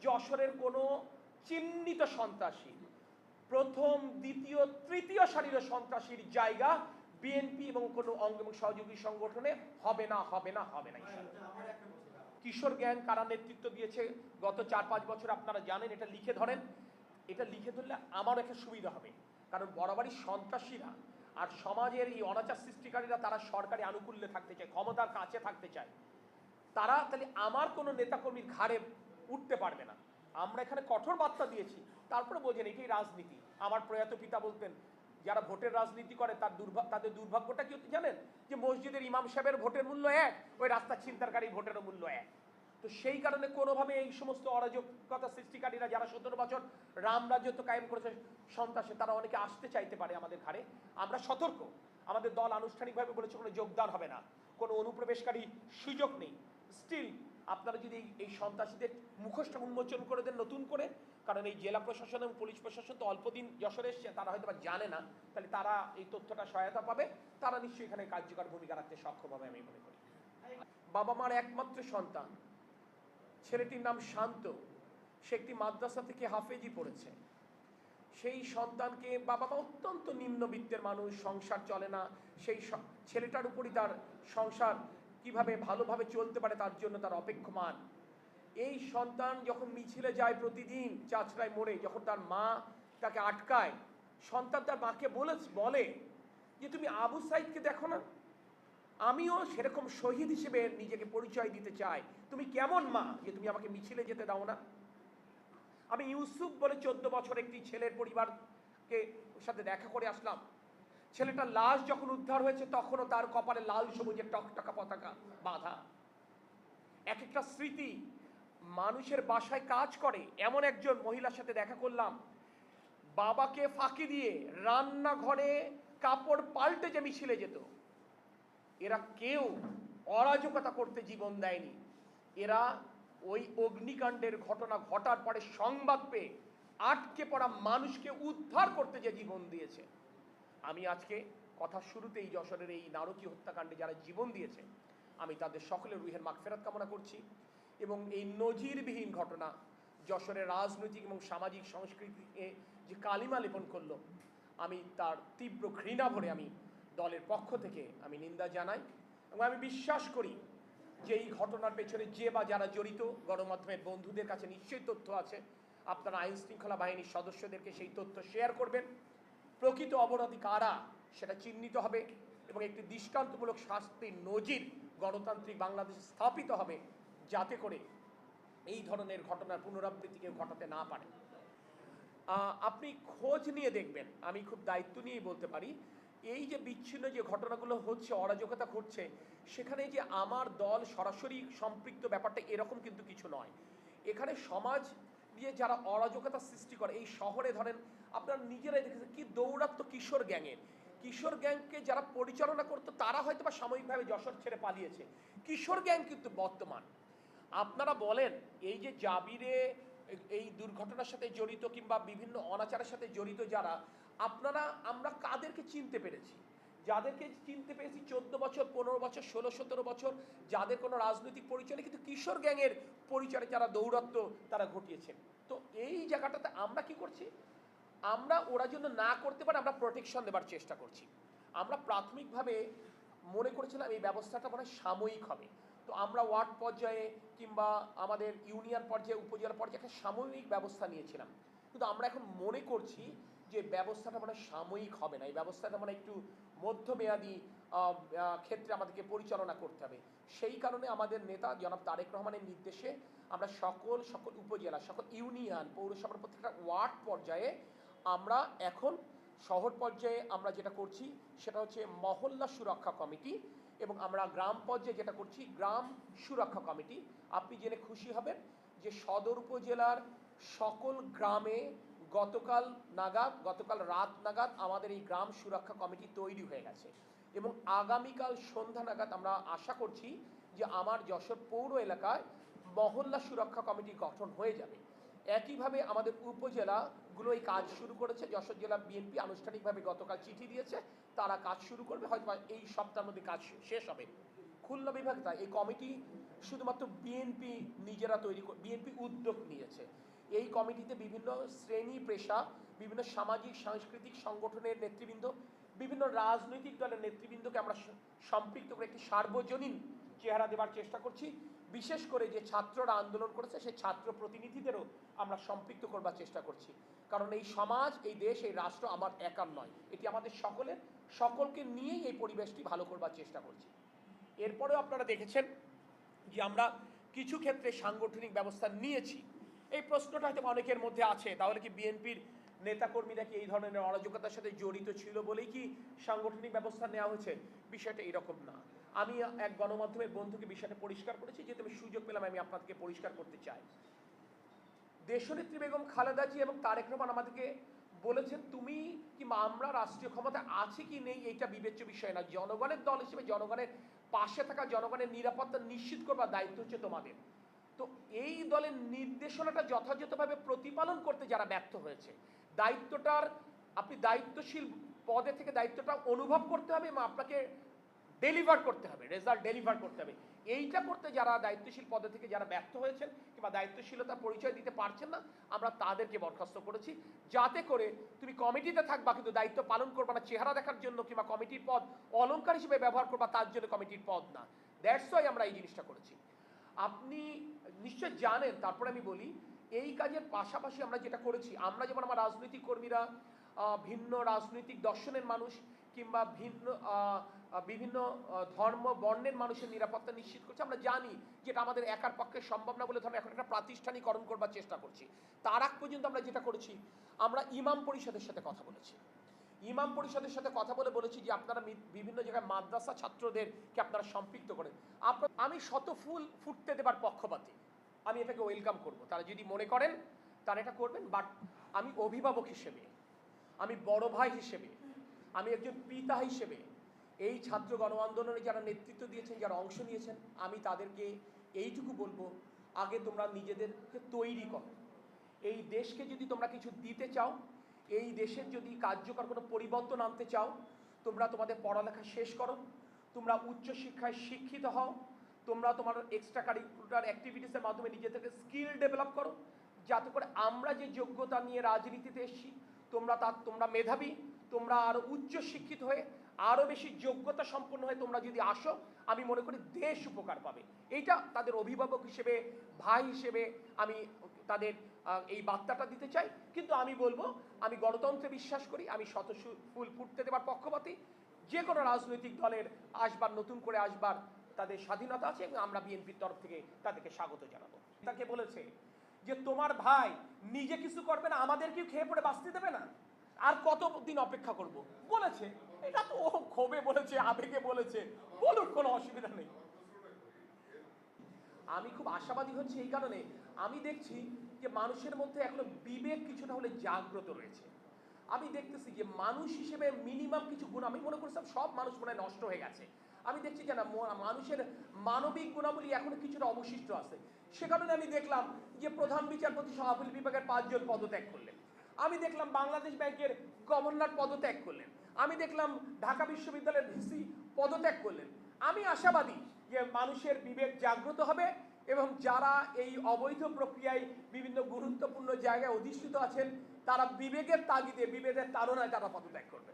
যশোরের কোনো চিহ্নিত সন্ত্রাসী প্রথম দ্বিতীয় তৃতীয় সারির সন্ত্রাসীর জায়গা বিএনপি এবং কোনো অঙ্গ এবং সহযোগী সংগঠনে হবে না। কিশোর গ্যাং কারা নেতৃত্ব দিয়েছে গত 4-5 বছর আপনারা জানেন, এটা লিখে ধরেন। এটা লিখে ধরলে আমারও একটা সুবিধা হবে, কারণ বরাবরই সন্ত্রাসীরা আর সমাজের এই অনাচার সৃষ্টিকারীরা তারা সরকারি আনুকূল্যে থাকতে চায়, ক্ষমতার কাছে থাকতে চায়। তারা তাহলে আমার কোনো নেতাকর্মীর ঘাড়ে উঠতে পারবে না। আমরা এখানে কঠোর বার্তা দিয়েছি, তারপরে বোঝেন এটাই রাজনীতি। আমার প্রয়াত পিতা বলতেন, যারা ভোটের রাজনীতি করে তাদের দুর্ভাগ্যটা কি জানেন, যে মসজিদের ইমাম সাহেবের ভোটের মূল্য এক, ওই রাস্তার ছিনতাইকারী ভোটেরও মূল্য এক। তো সেই কারণে কোনোভাবে এই সমস্ত অরাজকতা সৃষ্টিকারীরা যারা 17 বছর রাম রাজ্যত্ব কায়েম করেছে সন্ত্রাসে, তারা অনেকে আসতে চাইতে পারে আমাদের ঘাড়ে। আমরা সতর্ক। আমাদের দল আনুষ্ঠানিকভাবে বলেছে কোনো যোগদান হবে না, কোনো অনুপ্রবেশকারী সুযোগ নেই। স্টিল আপনারা যদি এই সন্ত্রাসীদের মুখোশটা উন্মোচন করে দেন নতুন করে, কারণ এই জেলা প্রশাসন এবং পুলিশ প্রশাসন তো অল্পদিন যশোরে এসছে, তারা হয়তো জানে না, তাহলে তারা এই তথ্যটা সহায়তা পাবে, তারা নিশ্চয়ই এখানে কার্যকর ভূমিকা রাখতে সক্ষম হবে আমি মনে করি। বাবা মার একমাত্র সন্তান, ছেলেটির নাম শান্ত, সে একটি মাদ্রাসা থেকে হাফেজি পড়েছে। সেই সন্তানকে বাবা মা অত্যন্ত নিম্নবিত্তের মানুষ, সংসার চলে না, সেই ছেলেটার উপরই তার সংসার কিভাবে ভালোভাবে চলতে পারে তার জন্য তার অপেক্ষমান। এই সন্তান যখন মিছিলে যায় প্রতিদিন চাচড়ায় মোড়ে, যখন তার মা তাকে আটকায়, সন্তান তার মাকে বলে যে তুমি আবু সাইদকে দেখো না, আমিও সেরকম শহীদ হিসেবে নিজেকে পরিচয় দিতে চাই, তুমি কেমন মা যে তুমি আমাকে মিছিলে যেতে দাও না। আমি ইউসুফ বলে 14 বছর একটি ছেলের পরিবারকে সাথে দেখা করে আসলাম। ছেলেটার লাশ যখন উদ্ধার হয়েছে তখনও তার কপালে লাল সবুজের টকটকা পতাকা বাঁধা। এক একটা স্মৃতি মানুষের বাসায় কাজ করে। এমন একজন মহিলার সাথে দেখা করলাম, বাবাকে ফাঁকি দিয়ে রান্নাঘরে কাপড় পাল্টে যে মিছিলে যেত। এরা কেউ অরাজকতা করতে জীবন দেয়নি, এরা ওই অগ্নিকাণ্ডের ঘটনা ঘটার পরে সংবাদ পেয়ে আটকে পড়া মানুষকে উদ্ধার করতে যে জীবন দিয়েছে। আমি আজকে কথা শুরুতেই যশোরের এই নারকীয় হত্যাকাণ্ডে যারা জীবন দিয়েছে, আমি তাদের সকলের রুহের মাগফিরাত কামনা করছি। এবং এই নজিরবিহীন ঘটনা যশোরের রাজনৈতিক এবং সামাজিক সংস্কৃতিকে যে কালিমা লেপন করলো, আমি তার তীব্র ঘৃণা ভরে আমি দলের পক্ষ থেকে আমি নিন্দা জানাই। এবং আমি বিশ্বাস করি যে এই ঘটনার পেছনে যে বা যারা জড়িত, গণমাধ্যমের বন্ধুদের কাছে নিশ্চয়ই তথ্য আছে। আপনারা আইন শৃঙ্খলা বাহিনীর সদস্যদেরকে সেই তথ্য শেয়ার করবেন। প্রকৃত অপরাধী কারা সেটা চিহ্নিত হবে এবং একটি দৃষ্টান্তমূলক শাস্তির নজির গণতান্ত্রিক বাংলাদেশে স্থাপিত হবে, যাতে করে এই ধরনের ঘটনার পুনরাবৃত্তি কেউ ঘটাতে না পারে। আপনি খোঁজ নিয়ে দেখবেন, আমি খুব দায়িত্ব নিয়েই বলতে পারি, এই যে বিচ্ছিন্ন যে ঘটনাগুলো হচ্ছে, অরাজকতা ঘটছে, সেখানে যে আমার দল সরাসরি সম্পৃক্ত ব্যাপারটা এরকম কিন্তু কিছু নয়। এখানে সমাজ দিয়ে যারা অরাজকতা সৃষ্টি করে, এই শহরে ধরেন আপনারা নিজেরাই দেখেছেন কি দৌরাত্ম্য কিশোর গ্যাংয়ের। কিশোর গ্যাংকে যারা পরিচালনা করতো তারা হয়তো বা সাময়িকভাবে যশোর ছেড়ে পালিয়েছে, কিশোর গ্যাং কিন্তু বর্তমান। আপনারা বলেন এই যে জাবিরে এই দুর্ঘটনার সাথে জড়িত কিংবা বিভিন্ন অনাচারের সাথে জড়িত যারা, আমরা কাদেরকে চিনতে পেরেছি? যাদেরকে চিনতে পেরেছি 14 বছর, 15 বছর, 16-17 বছর, যাদের কোনো রাজনৈতিক পরিচয় নেই, কিন্তু কিশোর গ্যাংয়ের পরিচয়ে যারা দৌরাত্ম্য তারা ঘটিয়েছেন। তো এই জায়গাটাতে আমরা কি করছি, আমরা ওরা জন্য না করতে পারে আমরা প্রোটেকশন দেবার চেষ্টা করছি। আমরা প্রাথমিকভাবে মনে করেছিলাম এই ব্যবস্থাটা মানে সাময়িক হবে। তো আমরা ওয়ার্ড পর্যায়ে কিংবা আমাদের ইউনিয়ন পর্যায়ে, উপজেলা পর্যায়ে একটা সাময়িক ব্যবস্থা নিয়েছিলাম। কিন্তু আমরা এখন মনে করছি যে ব্যবস্থাটা মানে সাময়িক হবে না, এই ব্যবস্থাটা মানে একটু মধ্যমেয়াদী ক্ষেত্রে আমাদেরকে পরিচালনা করতে হবে। সেই কারণে আমাদের নেতা জনাব তারেক রহমানের নির্দেশে আমরা সকল উপজেলা, সকল ইউনিয়ন, পৌরসভার প্রত্যেকটা ওয়ার্ড পর্যায়ে আমরা এখন শহর পর্যায়ে আমরা যেটা করছি সেটা হচ্ছে মহল্লা সুরক্ষা কমিটি, এবং আমরা গ্রাম পর্যায়ে যেটা করছি গ্রাম সুরক্ষা কমিটি। আপনি জেনে খুশি হবেন যে সদর উপজেলার সকল গ্রামে গতকাল রাত নাগাদ আমাদের এই গ্রাম সুরক্ষা কমিটি তৈরি হয়ে গেছে, এবং আগামীকাল সন্ধ্যা নাগাদ আমরা আশা করছি যে আমার যশোর পৌর এলাকায় মহল্লা সুরক্ষা কমিটি গঠন হয়ে যাবে। একইভাবে আমাদের উপজেলাগুলো এই কাজ শুরু করেছে। যশোর জেলা বিএনপি আনুষ্ঠানিকভাবে গতকাল চিঠি দিয়েছে, তারা কাজ শুরু করবে, হয়তো এই সপ্তাহের মধ্যে কাজ শেষ হবে। খুলনা বিভাগ তাই এই কমিটি শুধুমাত্র বিএনপি নিজেরা বিএনপি উদ্যোগ নিয়েছে। এই কমিটিতে বিভিন্ন শ্রেণী পেশা, বিভিন্ন সামাজিক সাংস্কৃতিক সংগঠনের নেতৃবৃন্দ, বিভিন্ন রাজনৈতিক দলের নেতৃবৃন্দকে আমরা সম্পৃক্ত করে একটি সার্বজনীন চেহারা দেওয়ার চেষ্টা করছি। বিশেষ করে যে ছাত্ররা আন্দোলন করেছে সেই ছাত্র প্রতিনিধিদেরও আমরা সম্পৃক্ত করবার চেষ্টা করছি। কারণ এই সমাজ, এই দেশ, এই রাষ্ট্র আমার একার নয়, এটি আমাদের সকলের, সকলকে নিয়েই এই পরিবেশটি ভালো করবার চেষ্টা করছি। এরপরেও আপনারা দেখেছেন যে আমরা কিছু ক্ষেত্রে সাংগঠনিক ব্যবস্থা নিয়েছি। এই প্রশ্নটা হয়তো অনেকের মধ্যে আছে, তাহলে কি বিএনপির নেতাকর্মীরা কি এই ধরনের অরাজকতার সাথে জড়িত ছিল বলেই কি সাংগঠনিক ব্যবস্থা নেওয়া হয়েছে? বিষয়টা এরকম না। আমি এক গণমাধ্যমের বন্ধুকে বিষয়টা পরিষ্কার করেছি, যেহেতু আমি সুযোগ পেলাম আমি আপনাদেরকে পরিষ্কার করতে চাই। দেশনেত্রী বেগম খালেদা জিয়া এবং তারেক রহমান আমাদেরকে বলেছেন, তুমি কিংবা আমরা রাষ্ট্রীয় ক্ষমতা আছে কি নেই এইটা বিবেচ্য বিষয় না, জনগণের দল হিসেবে জনগণের পাশে থাকা, জনগণের নিরাপত্তা নিশ্চিত করবার দায়িত্ব হচ্ছে তোমাদের। তো এই দলের নির্দেশনাটা যথাযথভাবে প্রতিপালন করতে যারা ব্যর্থ হয়েছে, দায়িত্বটার, আপনি দায়িত্বশীল পদে থেকে দায়িত্বটা অনুভব করতে হবে এবং আপনাকে ডেলিভার করতে হবে, রেজাল্ট ডেলিভার করতে হবে। এইটা করতে যারা দায়িত্বশীল পদে থেকে যারা ব্যর্থ হয়েছেন কিংবা দায়িত্বশীলতার পরিচয় দিতে পারছেন না, আমরা তাদেরকে বরখাস্ত করেছি, যাতে করে তুমি কমিটিতে থাকবা কিন্তু দায়িত্ব পালন করবা না চেহারা দেখার জন্য, কিংবা কমিটির পদ অলংকার হিসেবে ব্যবহার করবা তার জন্য কমিটির পদ না। দ্যাটস ওয়াই আমরা এই জিনিসটা করেছি। আপনি নিশ্চয় জানেন, তারপরে আমি বলি, এই কাজের পাশাপাশি আমরা যেটা করেছি, আমরা যেমন আমার রাজনৈতিক কর্মীরা, ভিন্ন রাজনৈতিক দর্শনের মানুষ কিংবা বিভিন্ন ধর্ম বর্ণের মানুষের নিরাপত্তা নিশ্চিত করছে, আমরা জানি যেটা আমাদের একার পক্ষে সম্ভব না বলে ধরুন এখন একটা প্রাতিষ্ঠানিকরণ করবার চেষ্টা করছি। তার আগ পর্যন্ত আমরা যেটা করেছি, আমরা ইমাম পরিষদের সাথে কথা বলেছি। ইমাম পরিষদের সাথে কথা বলে বলেছি যে আপনারা বিভিন্ন জায়গায় মাদ্রাসা ছাত্রদেরকে আপনারা সম্পৃক্ত করেন। আমি শত ফুল ফুটতে দেবার পক্ষপাতী, আমি এটাকে ওয়েলকাম করব। তারা যদি মনে করেন তারা এটা করবেন, বাট আমি অভিভাবক হিসেবে, আমি বড় ভাই হিসেবে, আমি একজন পিতা হিসেবে এই ছাত্র গণ আন্দোলনে যারা নেতৃত্ব দিয়েছেন, যারা অংশ নিয়েছেন, আমি তাদেরকে এইটুকু বলবো, আগে তোমরা নিজেদেরকে তৈরি করো। এই দেশকে যদি তোমরা কিছু দিতে চাও, এই দেশের যদি কার্যকর কোনো পরিবর্তন আনতে চাও, তোমরা তোমাদের পড়ালেখা শেষ করো, তোমরা উচ্চশিক্ষায় শিক্ষিত হও, তোমরা তোমার এক্সট্রা কারিকুলার অ্যাক্টিভিটিসের মাধ্যমে নিজেদেরকে স্কিল ডেভেলপ করো, যাতে করে আমরা যে যোগ্যতা নিয়ে রাজনীতিতে এসেছি, তোমরা মেধাবী, তোমরা আরও উচ্চ শিক্ষিত হয়ে আরও বেশি যোগ্যতা সম্পন্ন হয়ে তোমরা যদি আসো, আমি মনে করি দেশ উপকার পাবে। এইটা তাদের অভিভাবক হিসেবে, ভাই হিসেবে আমি তাদের এই বার্তাটা দিতে চাই। কিন্তু আমি বলবো, আমি গণতন্ত্রে বিশ্বাস করি, আমি শত ফুল ফুটতে দেবার পক্ষপাতী। যে কোনো রাজনৈতিক দলের আসবার, নতুন করে আসবার তাদের স্বাধীনতা আছে এবং আমরা বিএনপির তরফ থেকে তাদেরকে স্বাগত জানাবো। তাকে বলেছে যে তোমার ভাই নিজে কিছু করবে না, আমাদেরকেও খেয়ে পড়ে বাঁচতে দেবে না, আর কতদিন অপেক্ষা করব বলেছে। এটা তো ও ক্ষোভে বলেছে, আবেগে বলেছে, বলুন, কোনো অসুবিধা নেই। আমি খুব আশাবাদী হচ্ছে এই কারণে, আমি দেখছি যে মানুষের মধ্যে এখনো বিবেক কিছুটা হলে জাগ্রত রয়েছে। আমি দেখতেছি যে মানুষ হিসেবে মিনিমাম কিছু গুণ, আমি মনে করছিলাম সব মানুষ মনে হয় নষ্ট হয়ে গেছে, আমি দেখছি যে না, মানুষের মানবিক গুণাবলী এখনো কিছুটা অবশিষ্ট আছে। সে কারণে আমি দেখলাম যে প্রধান বিচারপতি সহ আপিল বিভাগের 5 জন পদত্যাগ করলেন, আমি দেখলাম বাংলাদেশ ব্যাংকের গভর্নর পদত্যাগ করলেন, আমি দেখলাম ঢাকা বিশ্ববিদ্যালয়ের ভিসি পদত্যাগ করলেন। আমি আশাবাদী যে মানুষের বিবেক জাগ্রত হবে এবং যারা এই অবৈধ প্রক্রিয়ায় বিভিন্ন গুরুত্বপূর্ণ জায়গায় অধিষ্ঠিত আছেন, তারা বিবেকের তাগিদে, বিবেকের তাড়নায় তারা পদত্যাগ করবে।